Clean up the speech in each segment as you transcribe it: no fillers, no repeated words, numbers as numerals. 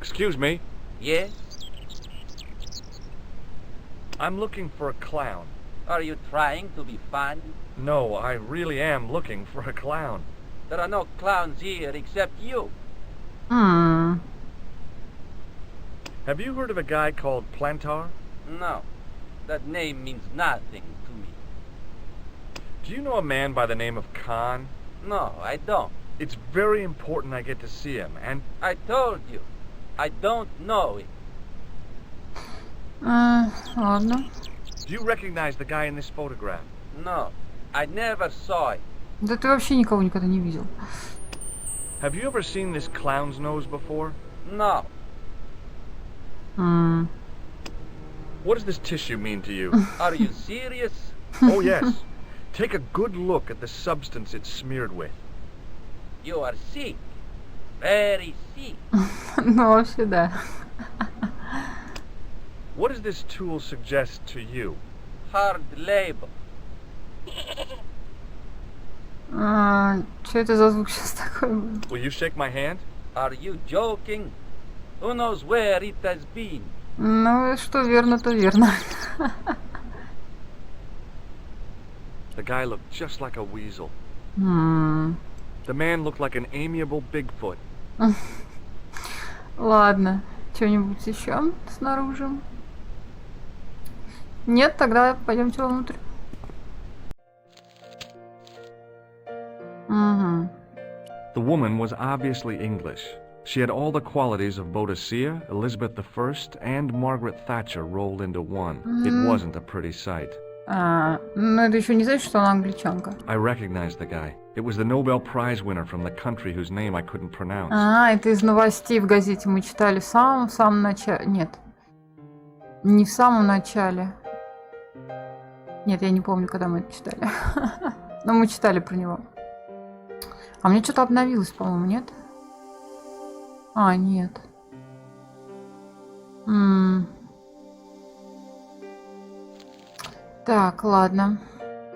Excuse me. Yes? I'm looking for a clown. Are you trying to be funny? No, I really am looking for a clown. There are no clowns here except you. Hmm. Have you heard of a guy called Plantar? No. That name means nothing to me. Do you know a man by the name of Khan? No, I don't. It's very important I get to see him, and... I told you. I don't know it. Ладно. Do you recognize the guy in this photograph? No, I never saw it. Да ты вообще никого никогда не видел. Have you ever seen this clown's nose before? No. Hmm. What does this tissue mean to you? Are you serious? Oh, yes. Take a good look at the substance it's smeared with. You are sick. Very sick. Ну, вообще, да. What does this tool suggest to you? Hard labor. Что это за звук сейчас такой был? Will you shake my hand? Are you joking? Who knows where it has been? Ну, что верно, то верно. The guy looked just like a weasel. Hmm. The man looked like an amiable Bigfoot. Ладно. Что-нибудь еще снаружи? Нет, тогда пойдемте вовнутрь. Угу. The woman was obviously English. She had all the qualities of Boadicea, Elizabeth I, and Margaret Thatcher rolled into one. It wasn't a pretty sight. Но это еще не значит, что она англичанка. I recognized the guy. It was the Nobel Prize winner from the country whose name I couldn't pronounce. Это из новостей в газете мы читали в самом начале. Нет. Не в самом начале. Нет, я не помню, когда мы это читали. Но мы читали про него. А мне что-то обновилось, по-моему, нет? Нет. Так, ладно.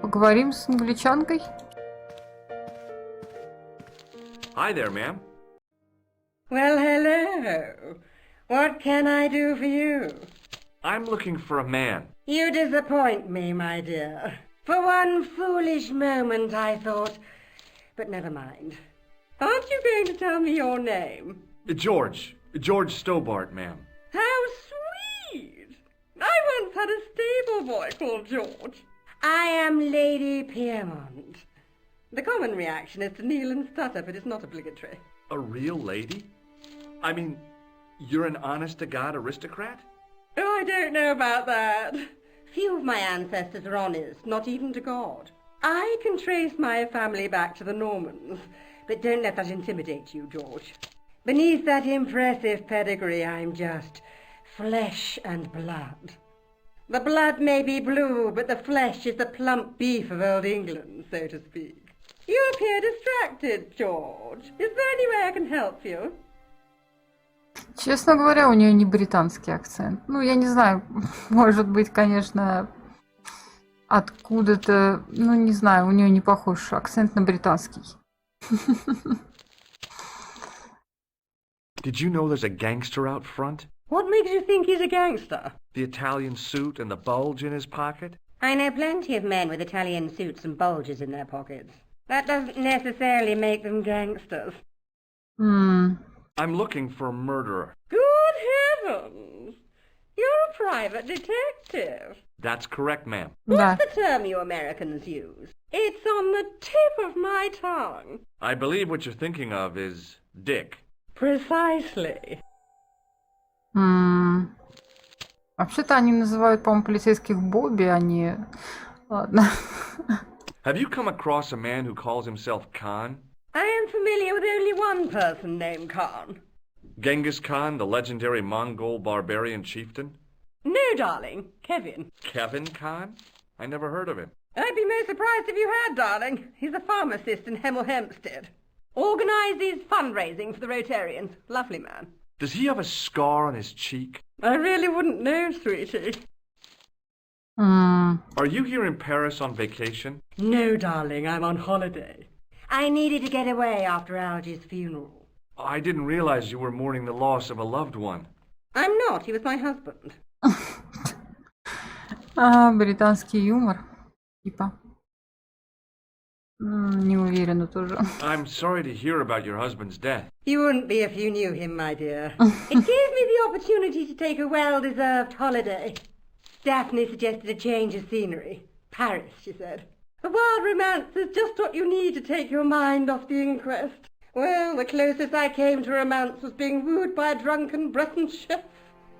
Поговорим с англичанкой. Hi there, ma'am. Well, hello. What can I do for you? I'm looking for a man. You disappoint me, my dear. For one foolish moment I thought... But never mind. Aren't you going to tell me your name? George. George Stobart, ma'am. How sweet! I once had a stable boy called George. I am Lady Piermont. The common reaction is to kneel and stutter, but it's not obligatory. A real lady? I mean, you're an honest-to-God aristocrat? Oh, I don't know about that. Few of my ancestors are honest, not even to God. I can trace my family back to the Normans, but don't let that intimidate you, George. Beneath that impressive pedigree, I'm just flesh and blood. The blood may be blue, but the flesh is the plump beef of old England, so to speak. You appear distracted, George. Is there any way I can help you? Честно говоря, у нее не британский акцент. Ну, я не знаю, может быть, конечно, откуда-то, ну, не знаю, у нее не похож акцент на британский. Did you know there's a gangster out front? What makes you think he's a gangster? The Italian suit and the bulge in his pocket? I know plenty of men with Italian suits and bulges in their pockets. That doesn't necessarily make them gangsters. I'm looking for a murderer. Good heavens! You're a private detective. That's correct, ma'am. Да. What's the term you Americans use? It's on the tip of my tongue. I believe what you're thinking of is Dick. Precisely. Вообще-то они называют, по-моему, полицейских Бобби, а не... Ладно. Have you come across a man who calls himself Khan? I am familiar with only one person named Khan. Genghis Khan, the legendary Mongol barbarian chieftain? No, darling. Kevin. Kevin Khan? I never heard of him. I'd be most surprised if you had, darling. He's a pharmacist in Hemel Hempstead. Organises fundraising for the Rotarians. Lovely man. Does he have a scar on his cheek? I really wouldn't know, sweetie. Are you here in Paris on vacation? No, darling, I'm on holiday. I needed to get away after Algy's funeral. I didn't realize you were mourning the loss of a loved one. I'm not. He was my husband. Британский юмор. Типа. Не уверена тоже. I'm sorry to hear about your husband's death. You wouldn't be if you knew him, my dear. It gave me the opportunity to take a well-deserved holiday. Daphne suggested a change of scenery. Paris, she said. A wild romance is just what you need to take your mind off the inquest. Well, the closest I came to romance was being wooed by a drunken Breton chef.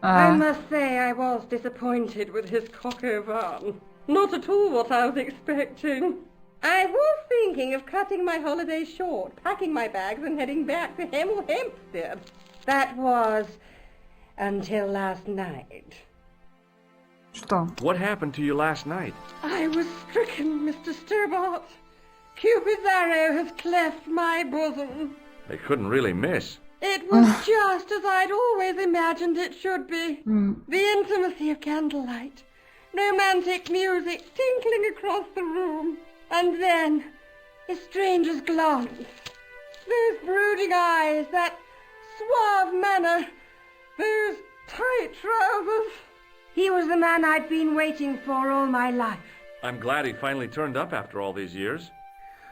I must say I was disappointed with his coq au vin. Not at all what I was expecting. I was thinking of cutting my holiday short, packing my bags and heading back to Hempstead. That was until last night. Что? What happened to you last night? I was stricken, Mr. Stobart. Cupid's arrow has cleft my bosom. They couldn't really miss. It was just as I'd always imagined it should be. The intimacy of candlelight, romantic music tinkling across the room, and then a stranger's glance. Those brooding eyes, that suave manner, those tight trousers. He was the man I'd been waiting for all my life. I'm glad he finally turned up after all these years.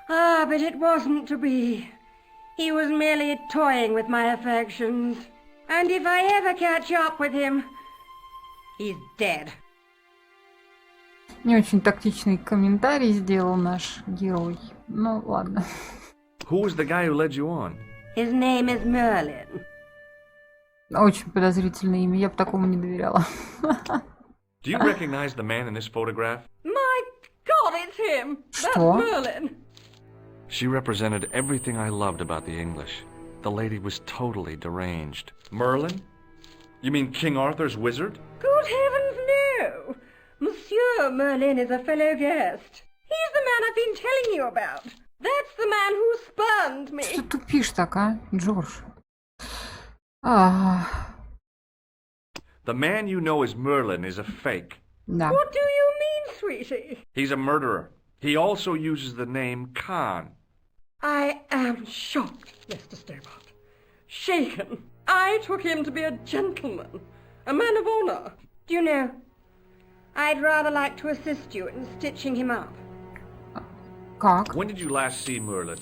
Ah, but it wasn't to be. He was merely toying with my affections. And if I ever catch up with him, he's dead. Не очень тактичный комментарий сделал наш герой. Ну, ладно. Who was the guy who led you on? His name is Merlin. Очень подозрительное имя, я бы такому не доверяла. Do you recognize the man in this photograph? My God, it's him! That's Что? Merlin! She represented everything I loved about the English. The lady was totally deranged. Merlin? You mean King Arthur's wizard? Good heavens, no! Monsieur Merlin is a fellow guest. He's the man I've been telling you about. That's the man who spurned me. Что ты тупишь так, а, Джордж? The man you know as Merlin is a fake. Да. What do you mean, sweetie? He's a murderer. He also uses the name Khan. I am shocked, Mr. Stobart. Shaken. I took him to be a gentleman, a man of honor. Do you know, I'd rather like to assist you in stitching him up. Как? When did you last see Merlin?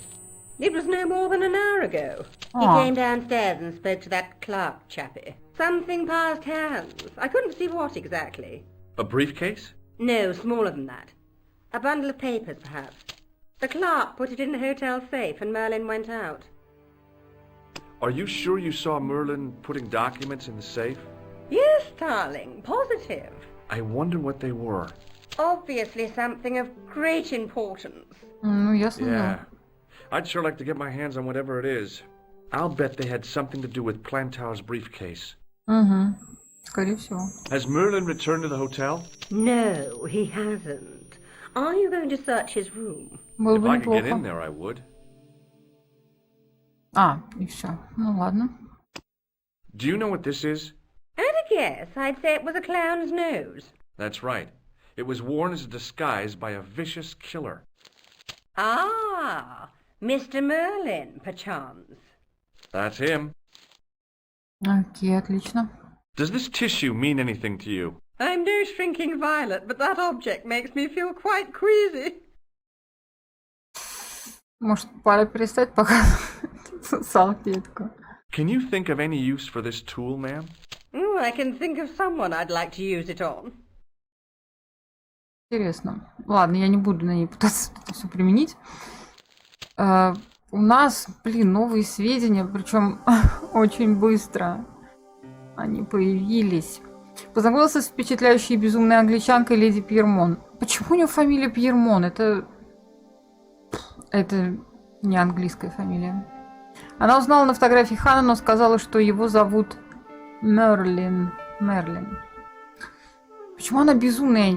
It was no more than an hour ago. He came downstairs and spoke to that clerk chappie. Something passed hands. I couldn't see what exactly. A briefcase? No, smaller than that. A bundle of papers, perhaps. The clerk put it in the hotel safe and Merlin went out. Are you sure you saw Merlin putting documents in the safe? Yes, darling, positive. I wonder what they were. Obviously something of great importance. Ну, ясно. Yeah. I'd sure like to get my hands on whatever it is. I'll bet they had something to do with Plantow's briefcase. Угу. Скорее всего. Has Merlin returned to the hotel? No, he hasn't. Are you going to search his room? Было If бы I could get in неплохо. there, I would. И все. Ну, ладно. Do you know what this is? At a guess, I'd say it was a clown's nose. That's right. It was worn as a disguise by a vicious killer. Ah, Mr. Merlin, perchance. That's him. Окей, отлично. Does this tissue mean anything to you? I'm no shrinking violet, but that object makes me feel quite queasy. Может, пора перестать показывать салфетку. Can you think of any use for this tool, ma'am? I can think of someone I'd like to use it on. Интересно. Ладно, я не буду на ней пытаться это все применить. У нас, новые сведения, причем очень быстро они появились. Познакомился с впечатляющей безумной англичанкой леди Пьермон. Почему у нее фамилия Пьермон? Это не английская фамилия. Она узнала на фотографии Хана, но сказала, что его зовут Мерлин. Почему она безумная?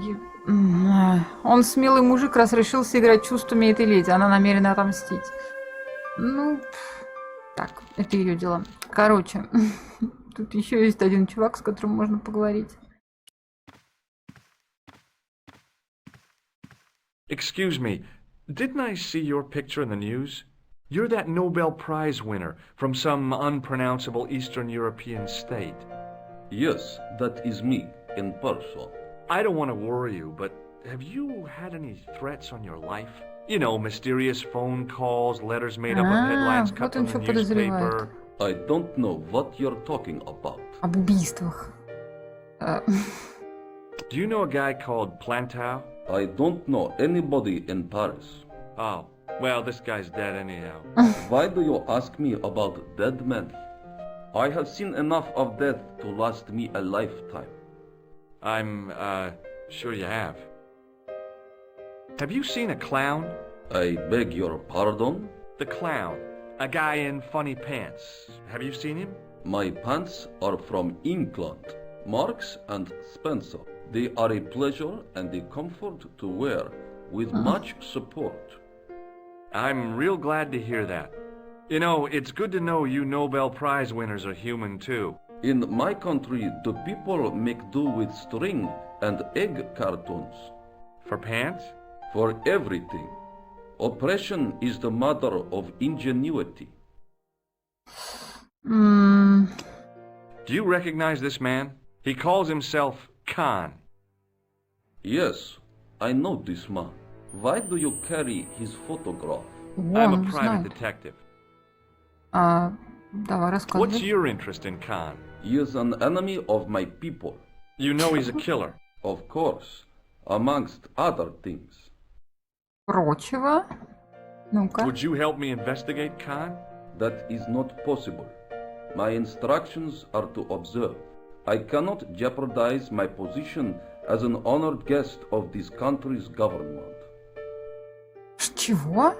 Он смелый мужик, раз решился играть чувствами этой леди. Она намерена отомстить. Так, это ее дела. Короче, тут еще есть один чувак, с которым можно поговорить. Excuse me, didn't I see your picture in the news? You're that Nobel Prize winner from some unpronounceable Eastern European state. Yes, that is me, in person. I don't want to worry you, but have you had any threats on your life? You know, mysterious phone calls, letters made up of headlines cut вот он from что the подозревает. newspaper. I don't know what you're talking about. Об убийствах. Do you know a guy called Plantow? I don't know anybody in Paris. Oh, well, this guy's dead anyhow. Why do you ask me about dead men? I have seen enough of death to last me a lifetime. I'm, sure you have. Have you seen a clown? I beg your pardon? The clown. A guy in funny pants. Have you seen him? My pants are from England, Marks and Spencer. They are a pleasure and a comfort to wear, with much support. I'm real glad to hear that. You know, it's good to know you Nobel Prize winners are human too. In my country, the people make do with string and egg cartoons. For pants? For everything. Oppression is the mother of ingenuity. Do you recognize this man? He calls himself Khan. Yes, I know this man. Why do you carry his photograph? I'm a private detective. Давай What's рассказывай. your interest in Khan? He is an enemy of my people. You know he's a killer. Of course, amongst other things. Прочего. Ну-ка. Would you help me investigate Khan? That is not possible. My instructions are to observe. I cannot jeopardize my position as an honored guest of this country's government. Чего?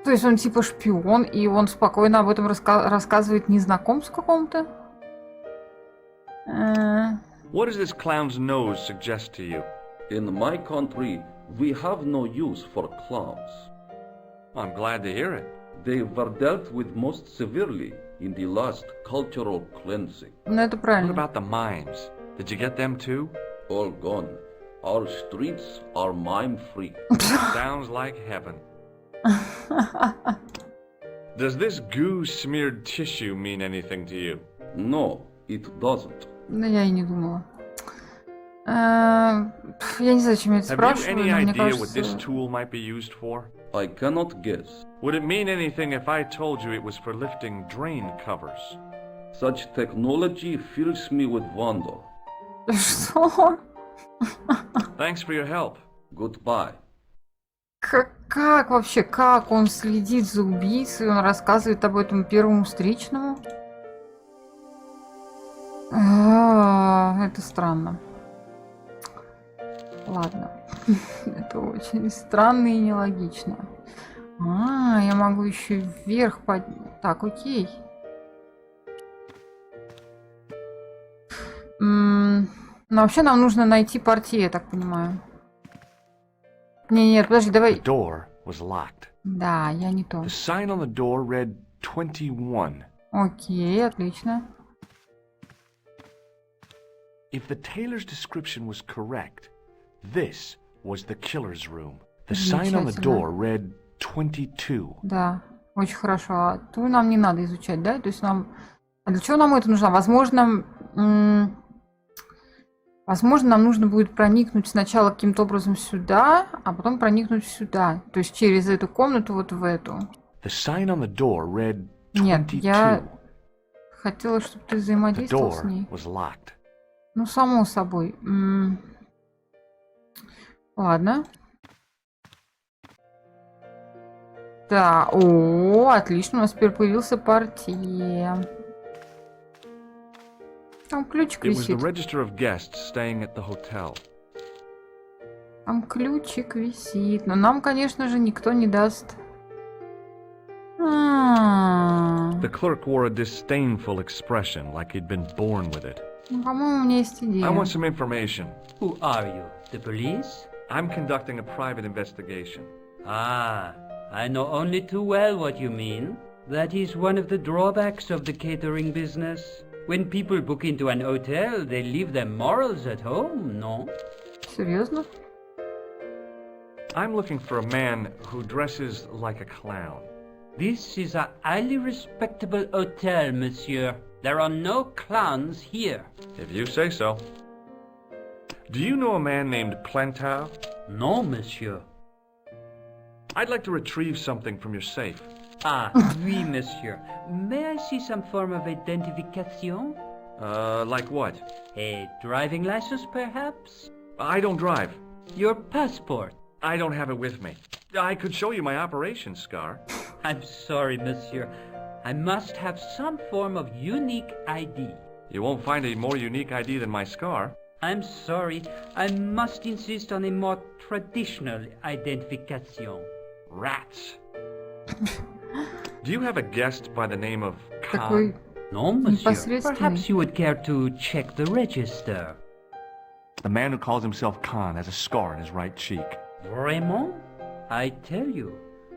То есть он типа шпион, и он спокойно об этом рассказывает незнакомцу какому-то? What does this clown's nose suggest to you? In my country, we have no use for clowns. I'm glad to hear it. They were dealt with most severely in the last cultural cleansing. Ну это What правильно. about the mimes? Did you get them too? All gone. Our streets are mime-free. Sounds like heaven. Does this goo-smeared tissue mean anything to you? No, it doesn't. Да я и не думала. Я не знаю, зачем я это Have you спрашиваю, any но мне idea what this кажется... tool might be used for? I cannot guess. Would it mean anything if I told you it was for lifting drain covers? Such technology fills me with wonder. Что? Thanks for your help. Goodbye. Как вообще, как он следит за убийцей, он рассказывает об этом первому встречному? Это странно. Ладно. Это очень странно и нелогично. Я могу еще вверх поднять. Так, окей. Но вообще нам нужно найти портье, я так понимаю. Нет, подожди, давай. The door was locked. Да, я не то. The sign on the door read 21. Окей, отлично. If the tailor's description was correct, this was the killer's room. The sign on the door read 22. Да, очень хорошо. А ту нам не надо изучать, да? То есть нам... А для чего нам это нужно? Возможно, нам нужно будет проникнуть сначала каким-то образом сюда, а потом проникнуть сюда. То есть через эту комнату вот в эту. The sign on the door read 22. Нет, я хотела, чтобы ты The взаимодействовал с door ней. was locked. Ну, само собой. Ладно. Да, отлично, у нас теперь появился портье. Там ключик It was the висит. register of guests staying at the hotel. Там ключик висит. Но нам, конечно же, никто не даст. The clerk wore a disdainful expression, like he'd been born with it. Ну, по-моему, у меня есть идея. I want some information. Who are you? The police? I'm conducting a private investigation. Ah, I know only too well what you mean. That is one of the drawbacks of the catering business. When people book into an hotel, they leave their morals at home, no? Серьезно? I'm looking for a man who dresses like a clown. This is a highly respectable hotel, monsieur. There are no clowns here. If you say so. Do you know a man named Plantar? No, monsieur. I'd like to retrieve something from your safe. Ah, oui, monsieur. May I see some form of identification? Like what? A driving license, perhaps? I don't drive. Your passport? I don't have it with me. I could show you my operation scar. I'm sorry, monsieur. I must have some form of unique ID. You won't find a more unique ID than my scar. I'm sorry. I must insist on a more traditional identification. Rats. Do you have a guest by the name of Такой Khan? No, monsieur. непосредственный. Perhaps you would care to check the register. The man who calls himself Khan has a scar on his right cheek. Vraiment? I tell you,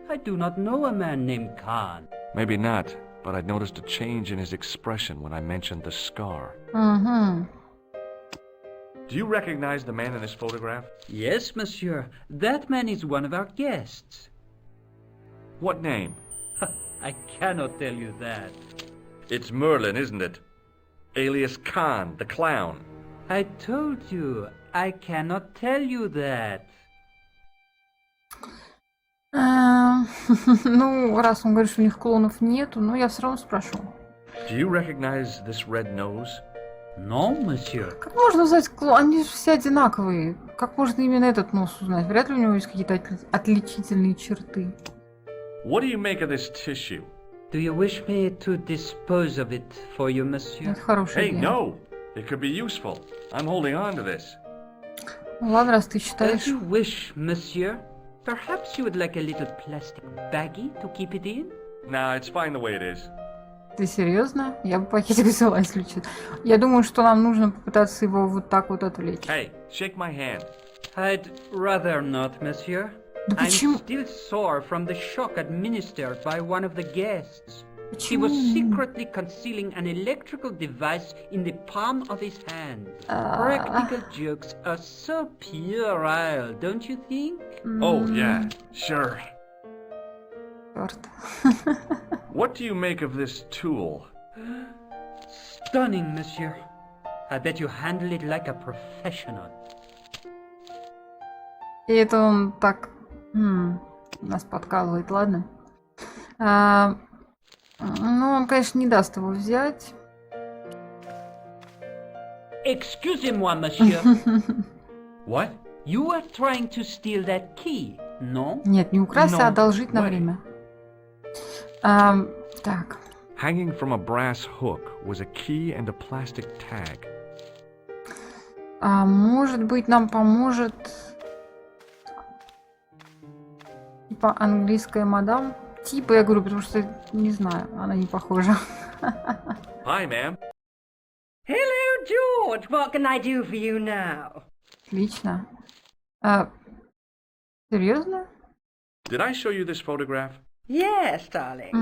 I do not know a man named Khan. Maybe not, but I'd noticed a change in his expression when I mentioned the scar. Угу. Do you recognize the man in this photograph? Yes, monsieur. That man is one of our guests. What name? I cannot tell you that. It's Merlin, isn't it? Alias Khan, the clown. I told you, I cannot tell you that. Ну, раз он говорит, что у них клонов нету, ну я все равно спрошу. Do you recognize this red nose? No, monsieur. Как можно узнать клон? Они же все одинаковые. Как можно именно этот нос узнать? Вряд ли у него есть какие-то отличительные черты. What do you make of this tissue? Do you wish me to dispose of it for you, monsieur? Это хорошая Hey, идея. no! It could be useful. I'm holding on to this. Ну ладно, раз ты As считаешь. you wish, monsieur. Perhaps you would like a little plastic baggie to keep it in? Nah, it's fine the way it is. Ты серьезно? Я бы пакетик взяла, если честно. Я думаю, что нам нужно попытаться его вот так вот отвлечь. Hey, shake my hand. I'd rather not, monsieur. Да I'm почему? still sore from the shock administered by one of the guests. He Почему? was secretly concealing an electrical device in the palm of his hand. Practical jokes are so puerile, don't you think? Oh, yeah, sure. Чёрт. What do you make of this tool? Stunning, monsieur. I bet you handle it like a professional. И это он так нас подкалывает, ладно? Ну, он, конечно, не даст его взять. Excusez-moi, monsieur. What? You are trying to steal that key, no? Нет, не украсть, а No одолжить на way. время. Так. Hanging from a brass hook was a key and a plastic tag. Может быть, нам поможет типа английская мадам. Типа, я говорю, потому что не знаю, она не похожа. Hi, ma'am. Hello, George. What can I do for you now? Отлично. Серьезно? Did I show you this photograph? Yes, darling.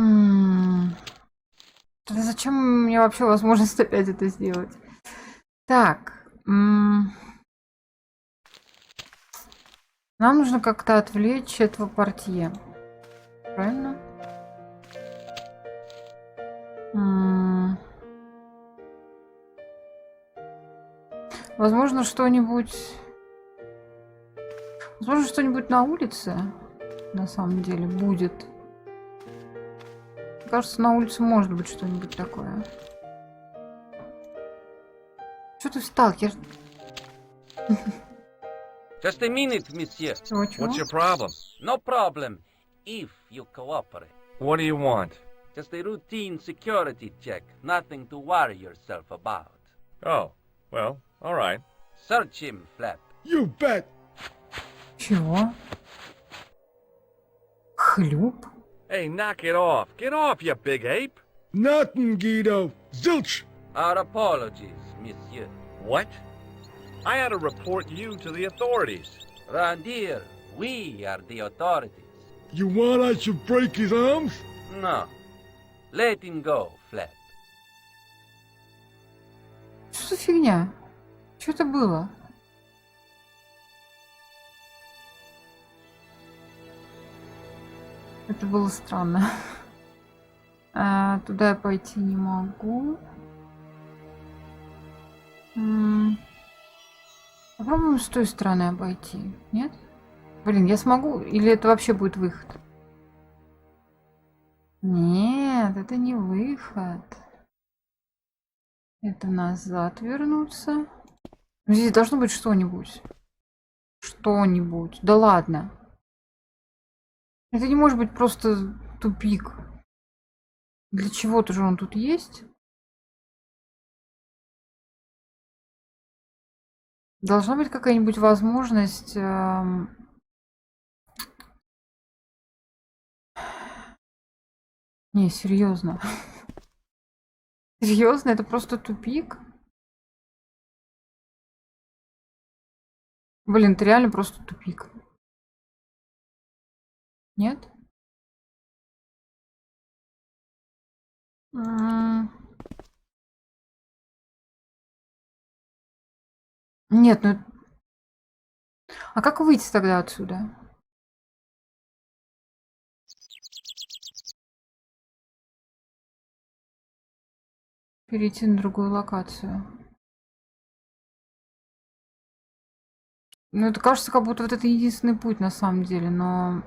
Тогда зачем мне вообще возможность опять это сделать? Так. Нам нужно как-то отвлечь этого портье. Правильно? Возможно, что-нибудь... Возможно, что-нибудь на улице, на самом деле, будет. Мне кажется, на улице может быть что-нибудь такое. Что ты встал? Я... Just a minute, monsieur. Чего? What's your problem? No problem, if you cooperate. What do you want? Just a routine security check, nothing to worry yourself about. Oh, well, all right. Search him, Flap. You bet. Чего? Хлюп? Hey, knock it off. Get off, you big ape. Nothing, Guido. Zilch. Our apologies, monsieur. What? I had to report you to the authorities. Round here, we are the authorities. You want I should break his arms? No. Let him go, Flap. Что за фигня? Что это было? Это было странно. Туда я пойти не могу. Попробуем с той стороны обойти. Нет? Блин, я смогу? Или это вообще будет выход? Нет, это не выход. Это назад вернуться. Здесь должно быть что-нибудь. Что-нибудь. Да ладно. Это не может быть просто тупик. Для чего-то же он тут есть. Должна быть какая-нибудь возможность... Не, серьезно. Серьезно, это просто тупик? Блин, это реально просто тупик. Нет? Нет, ну... А как выйти тогда отсюда? Перейти на другую локацию. Ну, это кажется, как будто вот это единственный путь на самом деле, но...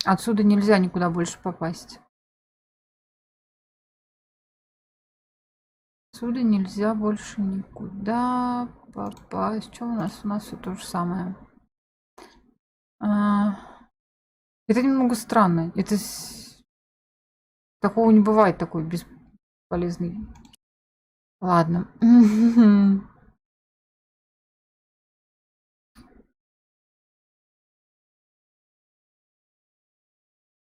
Отсюда нельзя никуда больше попасть. Отсюда нельзя больше никуда попасть. Что у нас? У нас все то же самое. Это немного странно. Это... Такого не бывает, такой бесполезный. Ладно.